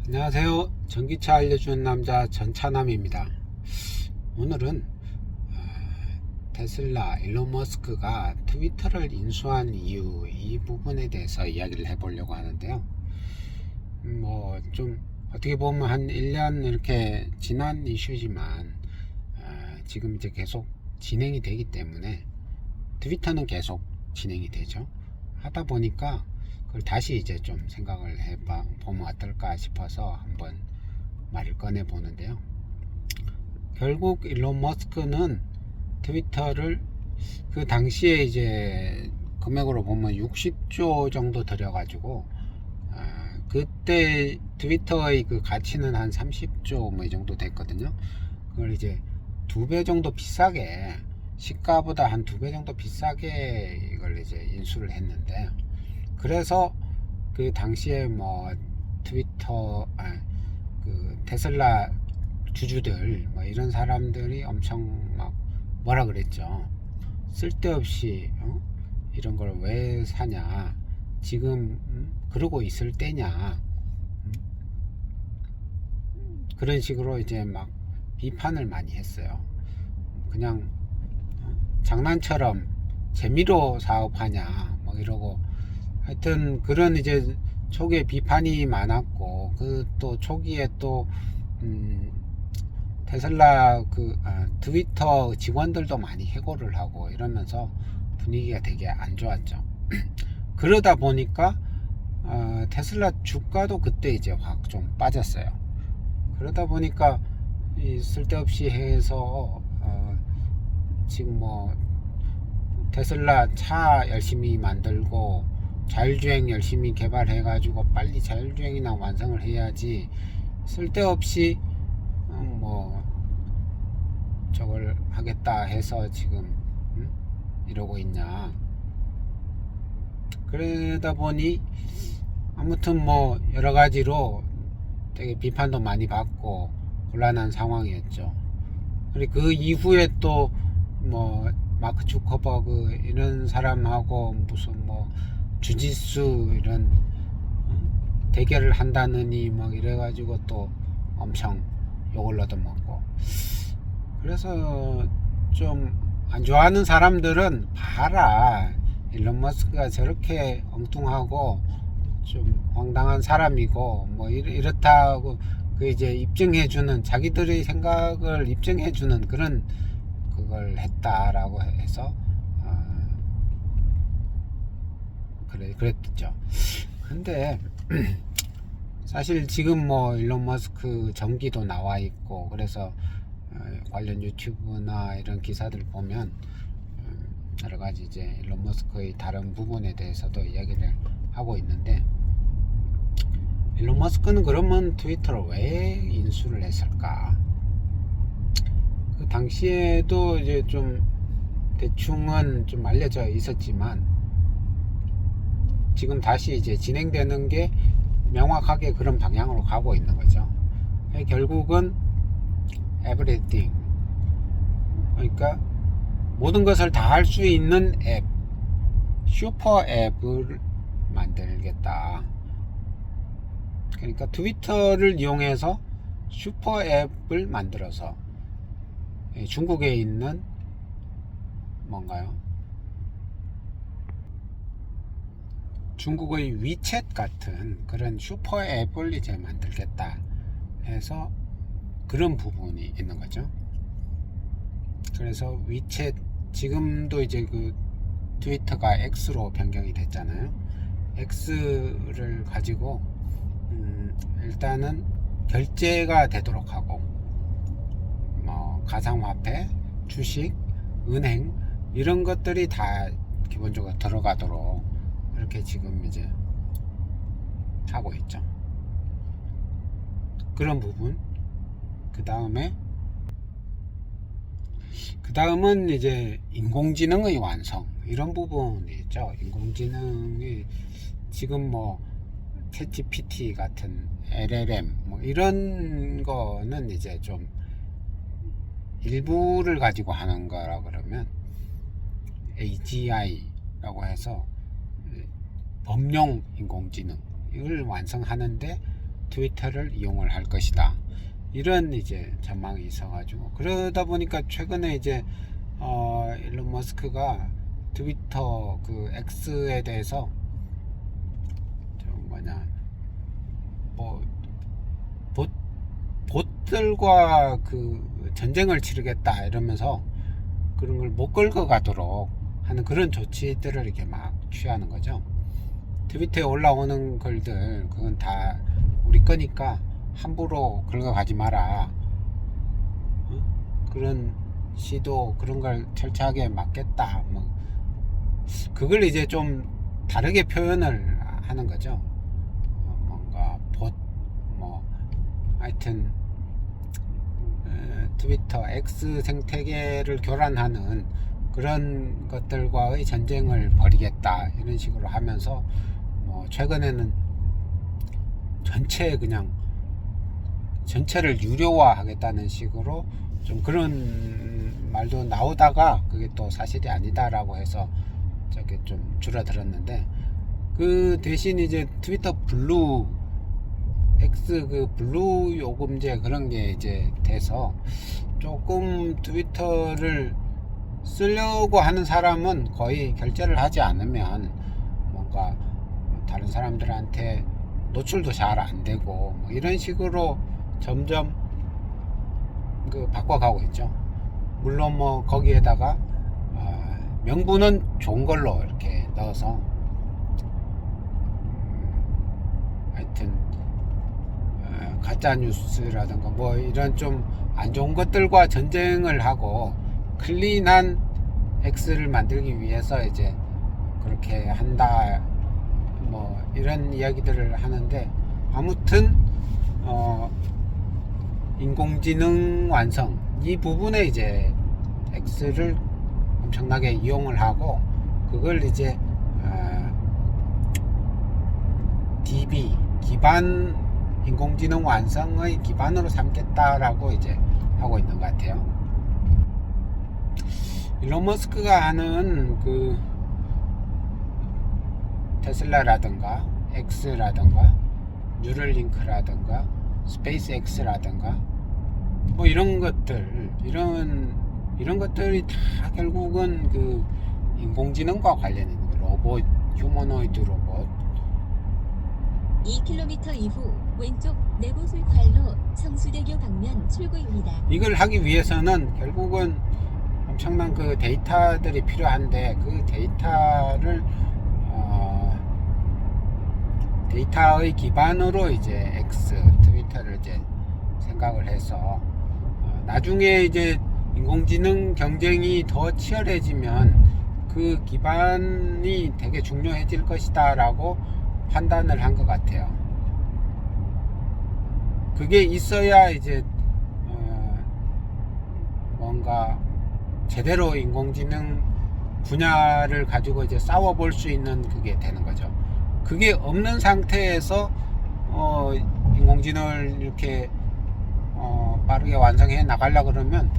안녕하세요. 전기차 알려주는 남자 전차남입니다. 오늘은 테슬라 일론 머스크가 트위터를 인수한 이유 이 부분에 대해서 이야기를 해보려고 하는데요. 뭐 좀 어떻게 보면 한 1년 이렇게 지난 이슈지만 지금 이제 계속 진행이 되기 때문에 트위터는 계속 진행이 되죠. 하다 보니까 그걸 다시 이제 좀 생각을 해보면 어떨까 싶어서 한번 말을 꺼내 보는데요. 결국 일론 머스크는 트위터를 그 당시에 이제 금액으로 보면 60조 정도 들여가지고 그때 트위터의 그 가치는 한 30조 뭐 이 정도 됐거든요. 그걸 이제 2배 정도 비싸게, 시가보다 한 2배 정도 비싸게 이걸 이제 인수를 했는데, 그래서 그 당시에 뭐 트위터 그 테슬라 주주들 뭐 이런 사람들이 엄청 막 뭐라 그랬죠. 쓸데없이 이런 걸 왜 사냐, 지금 그러고 있을 때냐, 그런 식으로 이제 막 비판을 많이 했어요. 그냥 장난처럼 재미로 사업하냐 뭐 이러고, 하여튼 그런 이제 초기에 비판이 많았고, 그 또 초기에 또 테슬라 트위터 직원들도 많이 해고를 하고 이러면서 분위기가 되게 안 좋았죠. 그러다 보니까 테슬라 주가도 그때 이제 확 좀 빠졌어요. 그러다 보니까 쓸데없이 해서 지금 뭐 테슬라 차 열심히 만들고 자율주행 열심히 개발해가지고 빨리 자율주행이나 완성을 해야지, 쓸데없이 뭐 저걸 하겠다 해서 지금 이러고 있냐. 그러다 보니 아무튼 뭐 여러 가지로 되게 비판도 많이 받고 곤란한 상황이었죠. 그리고 그 이후에 또 뭐 마크 주커버그 이런 사람하고 무슨 뭐 주짓수 이런 대결을 한다느니 막 이래가지고 또 엄청 욕을 얻어먹고, 그래서 좀 안 좋아하는 사람들은 봐라, 일론 머스크가 저렇게 엉뚱하고 좀 황당한 사람이고 뭐 이렇다고 그 이제 입증해주는, 자기들의 생각을 입증해주는 그런 그걸 했다라고 해서 그랬죠. 근데 사실 지금 뭐 일론 머스크 전기도 나와 있고, 그래서 관련 유튜브나 이런 기사들 보면 여러 가지 이제 일론 머스크의 다른 부분에 대해서도 이야기를 하고 있는데, 일론 머스크는 그러면 트위터를 왜 인수를 했을까? 그 당시에도 이제 좀 대충은 좀 알려져 있었지만, 지금 다시 이제 진행되는 게 명확하게 그런 방향으로 가고 있는 거죠. 결국은 everything, 그러니까 모든 것을 다 할 수 있는 앱, 슈퍼 앱을 만들겠다. 그러니까 트위터를 이용해서 슈퍼 앱을 만들어서 중국에 있는 뭔가요? 중국의 위챗 같은 그런 슈퍼 앱을 이제 만들겠다 해서 그런 부분이 있는 거죠. 그래서 위챗, 지금도 이제 그 트위터가 X로 변경이 됐잖아요. X를 가지고 일단은 결제가 되도록 하고, 뭐 가상화폐, 주식, 은행 이런 것들이 다 기본적으로 들어가도록 이렇게 지금 이제 하고 있죠. 그런 부분. 그 다음은 이제 인공지능의 완성, 이런 부분이 있죠. 인공지능이 지금 뭐 챗GPT 같은 LLM 뭐 이런 거는 이제 좀 일부를 가지고 하는 거라 그러면 AGI라고 해서 범용 인공지능 이걸 완성하는데 트위터를 이용을 할 것이다. 이런 이제 전망이 있어가지고, 그러다 보니까 최근에 이제 일론 머스크가 트위터 그 X에 대해서 좀 뭐냐, 뭐 봇들과 그 전쟁을 치르겠다 이러면서 그런 걸 못 끌고 가도록 하는 그런 조치들을 이렇게 막 취하는 거죠. 트위터에 올라오는 글들 그건 다 우리 거니까 함부로 긁어가지 마라. 그런 시도 그런 걸 철저하게 막겠다. 뭐 그걸 이제 좀 다르게 표현을 하는 거죠. 뭔가 뭐 하여튼 트위터 X 생태계를 교란하는 그런 것들과의 전쟁을 벌이겠다 이런 식으로 하면서 뭐 최근에는 전체를 유료화하겠다는 식으로 좀 그런 말도 나오다가 그게 또 사실이 아니다라고 해서 저게 좀 줄어들었는데, 그 대신 이제 트위터 블루 X 그 블루 요금제 그런 게 이제 돼서 조금 트위터를 쓰려고 하는 사람은 거의 결제를 하지 않으면 뭔가 다른 사람들한테 노출도 잘 안 되고 뭐 이런 식으로 점점 그 바꿔가고 있죠. 물론 뭐 거기에다가 명분은 좋은 걸로 이렇게 넣어서 하여튼 가짜 뉴스라든가 뭐 이런 좀 안 좋은 것들과 전쟁을 하고 클린한 X를 만들기 위해서 이제 그렇게 한다 뭐 이런 이야기들을 하는데, 아무튼 인공지능 완성 이 부분에 이제 X를 엄청나게 이용을 하고 그걸 이제 DB 기반 인공지능 완성의 기반으로 삼겠다라고 이제 하고 있는 것 같아요. 일론 머스크가 하는 그 테슬라라든가 X라든가 뉴럴링크라든가 스페이스 X라든가 뭐 이런 것들이 다 결국은 그 인공지능과 관련 있는 로봇, 휴머노이드 로봇. 2km 이후 왼쪽 내부술활로 성수대교 방면 출구입니다. 이걸 하기 위해서는 결국은 엄청난 그 데이터들이 필요한데, 그 데이터의 기반으로 이제 X 트위터를 이제 생각을 해서 나중에 이제 인공지능 경쟁이 더 치열해지면 그 기반이 되게 중요해질 것이다 라고 판단을 한 것 같아요. 그게 있어야 이제 뭔가 제대로 인공지능 분야를 가지고 이제 싸워볼 수 있는 그게 되는 거죠. 그게 없는 상태에서 인공지능을 이렇게 빠르게 완성해 나가려고 그러면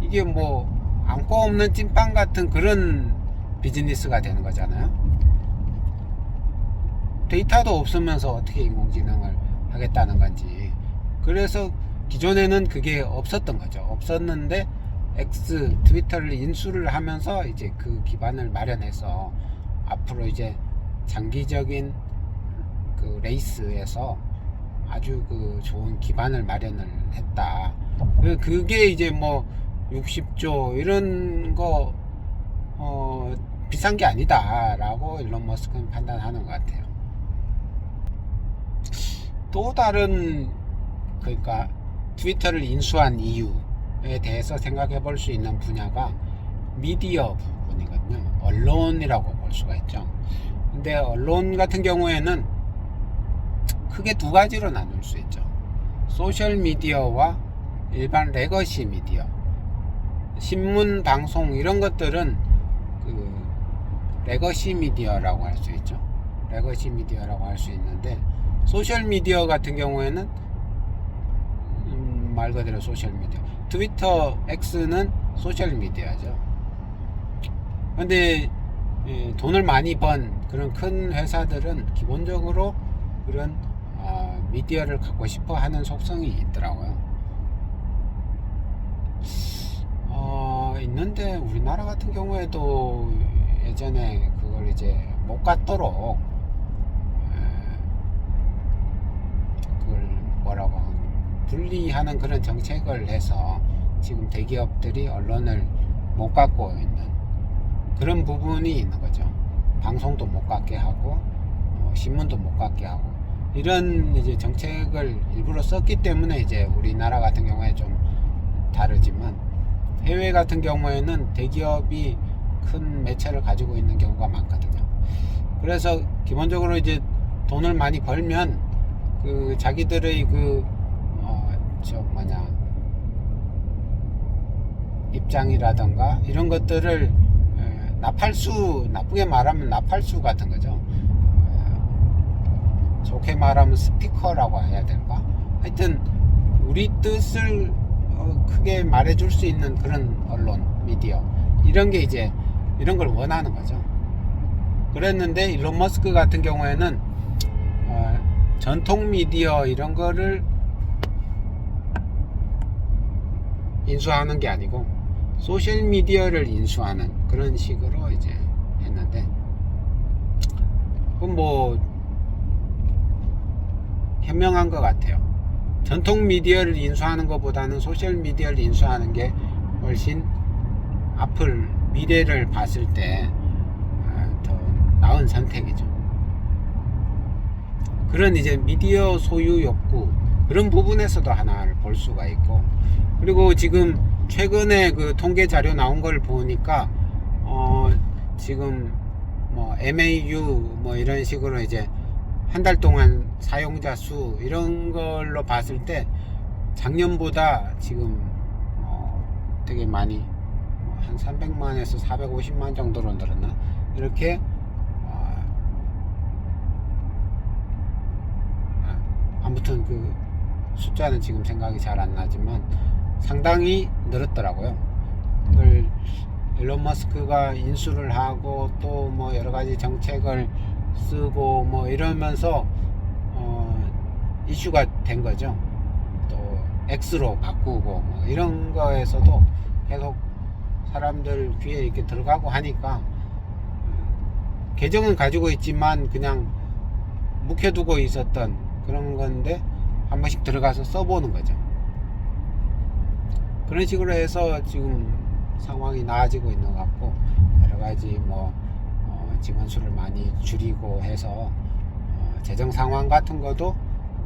이게 뭐 안고 없는 찐빵 같은 그런 비즈니스가 되는 거잖아요. 데이터도 없으면서 어떻게 인공지능을 하겠다는 건지. 그래서 기존에는 그게 없었던 거죠. 없었는데 X 트위터를 인수를 하면서 이제 그 기반을 마련해서 앞으로 이제 장기적인 그 레이스에서 아주 그 좋은 기반을 마련을 했다. 그게 이제 뭐 60조 이런 거 비싼 게 아니다 라고 일론 머스크는 판단하는 것 같아요. 또 다른 그러니까 트위터를 인수한 이유에 대해서 생각해 볼 수 있는 분야가 미디어 부분이거든요. 언론이라고 볼 수가 있죠. 근데 언론 같은 경우에는 크게 두 가지로 나눌 수 있죠. 소셜 미디어와 일반 레거시 미디어. 신문, 방송 이런 것들은 그 레거시 미디어라고 할 수 있죠. 레거시 미디어라고 할 수 있는데, 소셜 미디어 같은 경우에는 말 그대로 소셜 미디어. 트위터 X는 소셜 미디어죠. 근데 돈을 많이 번 그런 큰 회사들은 기본적으로 그런 미디어를 갖고 싶어 하는 속성이 있더라고요. 있는데 우리나라 같은 경우에도 예전에 그걸 이제 못 갖도록 그걸 뭐라고 분리하는 그런 정책을 해서 지금 대기업들이 언론을 못 갖고 있는 그런 부분이 있는 거죠. 방송도 못 갖게 하고 신문도 못 갖게 하고 이런 이제 정책을 일부러 썼기 때문에 이제 우리나라 같은 경우에 좀 다르지만 해외 같은 경우에는 대기업이 큰 매체를 가지고 있는 경우가 많거든요. 그래서 기본적으로 이제 돈을 많이 벌면 그 자기들의 입장이라던가 이런 것들을 나쁘게 말하면 나팔수 같은 거죠. 좋게 말하면 스피커라고 해야 될까? 하여튼 우리 뜻을 크게 말해줄 수 있는 그런 언론, 미디어 이런 게 이제 이런 걸 원하는 거죠. 그랬는데 일론 머스크 같은 경우에는 전통 미디어 이런 거를 인수하는 게 아니고 소셜 미디어를 인수하는 그런 식으로 이제 했는데, 그건 뭐 현명한 것 같아요. 전통 미디어를 인수하는 것보다는 소셜 미디어를 인수하는 게 훨씬 앞을 미래를 봤을 때 더 나은 선택이죠. 그런 이제 미디어 소유 욕구 그런 부분에서도 하나를 볼 수가 있고, 그리고 지금 최근에 그 통계 자료 나온 걸 보니까 지금 뭐 MAU 뭐 이런 식으로 이제 한 달 동안 사용자 수 이런 걸로 봤을 때 작년보다 지금 되게 많이 한 300만에서 450만 정도로 늘었나 이렇게 아무튼 그 숫자는 지금 생각이 잘 안 나지만 상당히 늘었더라고요. 그걸 일론 머스크가 인수를 하고 또 뭐 여러 가지 정책을 쓰고 뭐 이러면서 이슈가 된 거죠. 또 X로 바꾸고 뭐 이런 거에서도 계속 사람들 귀에 이렇게 들어가고 하니까 계정은 가지고 있지만 그냥 묵혀두고 있었던 그런 건데 한 번씩 들어가서 써보는 거죠. 그런 식으로 해서 지금 상황이 나아지고 있는 것 같고, 여러 가지 뭐 직원수를 많이 줄이고 해서 재정 상황 같은 것도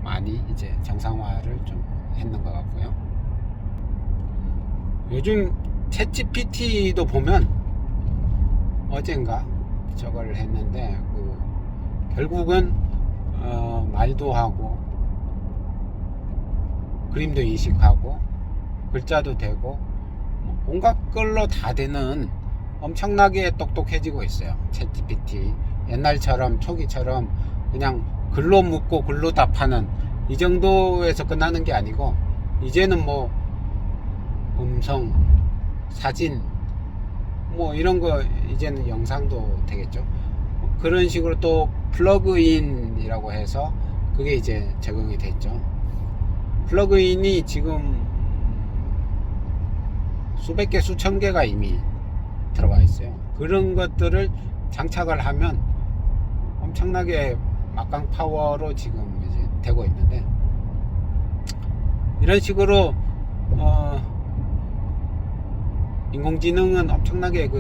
많이 이제 정상화를 좀 했는 것 같고요. 요즘 챗 GPT도 보면 어젠가 저걸 했는데 결국은 말도 하고 그림도 인식하고 글자도 되고 온갖 걸로 다 되는 엄청나게 똑똑해지고 있어요. 챗 GPT 옛날처럼 초기처럼 그냥 글로 묻고 글로 답하는 이 정도에서 끝나는 게 아니고 이제는 뭐 음성, 사진 뭐 이런 거 이제는 영상도 되겠죠. 그런 식으로 또 플러그인이라고 해서 그게 이제 적용이 됐죠. 플러그인이 지금 수백 개 수천 개가 이미 들어가 있어요. 그런 것들을 장착을 하면 엄청나게 막강 파워로 지금 이제 되고 있는데, 이런 식으로 인공지능은 엄청나게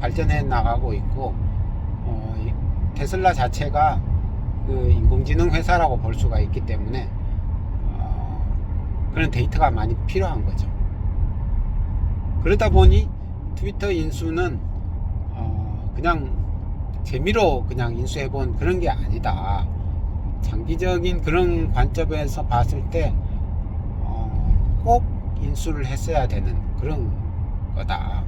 발전해 나가고 있고, 테슬라 자체가 인공지능 회사라고 볼 수가 있기 때문에 그런 데이터가 많이 필요한 거죠. 그러다 보니 트위터 인수는 그냥 재미로 그냥 인수해본 그런 게 아니다. 장기적인 그런 관점에서 봤을 때 꼭 인수를 했어야 되는 그런 거다.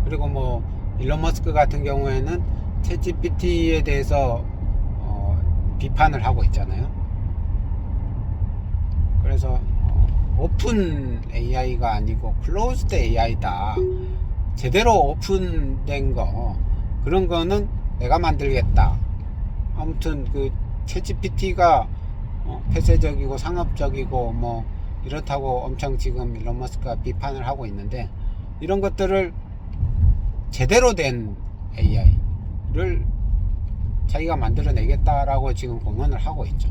그리고 뭐 일론 머스크 같은 경우에는 챗 GPT에 대해서 비판을 하고 있잖아요. 그래서 오픈 AI가 아니고 클로즈드 AI다. 제대로 오픈된 거 그런 거는 내가 만들겠다. 아무튼 그 챗GPT가 폐쇄적이고 상업적이고 뭐 이렇다고 엄청 지금 일론 머스크가 비판을 하고 있는데, 이런 것들을 제대로 된 AI를 자기가 만들어내겠다라고 지금 공언을 하고 있죠.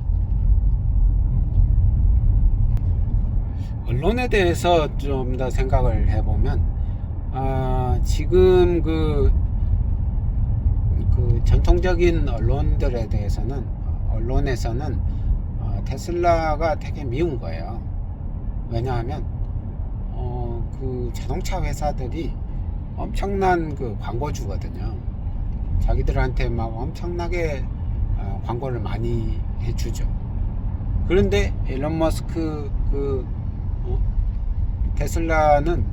언론에 대해서 좀 더 생각을 해보면, 지금 그 전통적인 언론에서는 테슬라가 되게 미운 거예요. 왜냐하면 그 자동차 회사들이 엄청난 그 광고주거든요. 자기들한테 막 엄청나게 광고를 많이 해주죠. 그런데 일론 머스크 테슬라는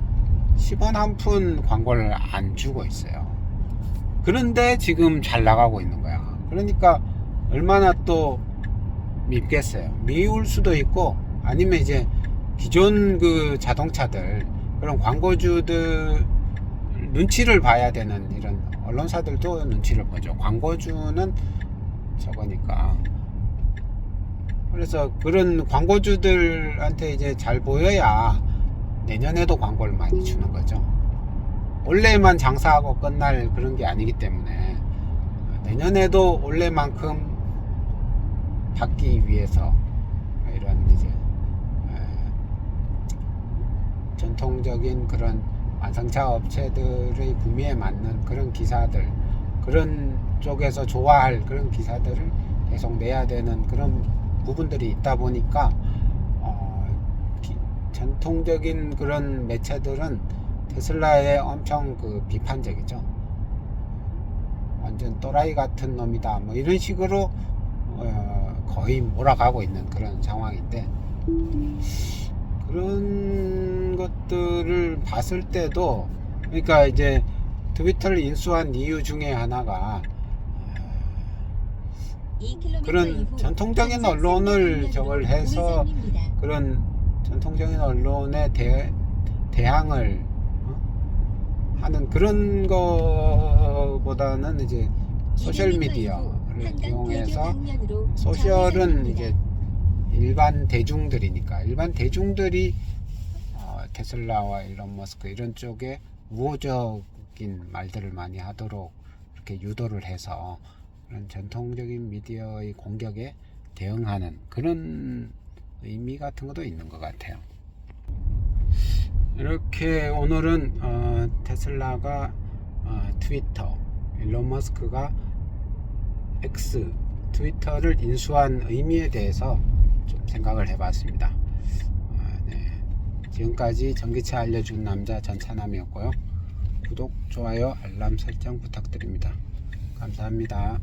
10원 한 푼 광고를 안 주고 있어요. 그런데 지금 잘 나가고 있는 거야. 그러니까 얼마나 또 밉겠어요. 미울 수도 있고, 아니면 이제 기존 그 자동차들, 그런 광고주들 눈치를 봐야 되는 이런 언론사들도 눈치를 보죠. 광고주는 저거니까. 그래서 그런 광고주들한테 이제 잘 보여야 내년에도 광고를 많이 주는 거죠. 올해만 장사하고 끝날 그런 게 아니기 때문에 내년에도 올해만큼 받기 위해서 이런 이제 전통적인 그런 완성차 업체들의 구매에 맞는 그런 기사들, 그런 쪽에서 좋아할 그런 기사들을 계속 내야 되는 그런 부분들이 있다 보니까 전통적인 그런 매체들은 테슬라에 엄청 그 비판적이죠. 완전 또라이 같은 놈이다, 뭐 이런 식으로 거의 몰아가고 있는 그런 상황인데, 그런 것들을 봤을 때도, 그러니까 이제 트위터를 인수한 이유 중에 하나가 그런 전통적인 언론을 저걸 해서 그런 전통적인 언론에 대항을 하는 그런 거보다는 이제 소셜미디어를 이용해서, 소셜은 이제 일반 대중들이니까, 일반 대중들이 테슬라와 일론 머스크 이런 쪽에 우호적인 말들을 많이 하도록 이렇게 유도를 해서 그런 전통적인 미디어의 공격에 대응하는 그런 의미 같은 것도 있는 것 같아요. 이렇게 오늘은 테슬라가 트위터, 일론 머스크가 X, 트위터를 인수한 의미에 대해서 좀 생각을 해봤습니다. 네. 지금까지 전기차 알려준 남자 전차남이었고요. 구독, 좋아요, 알람 설정 부탁드립니다. 감사합니다.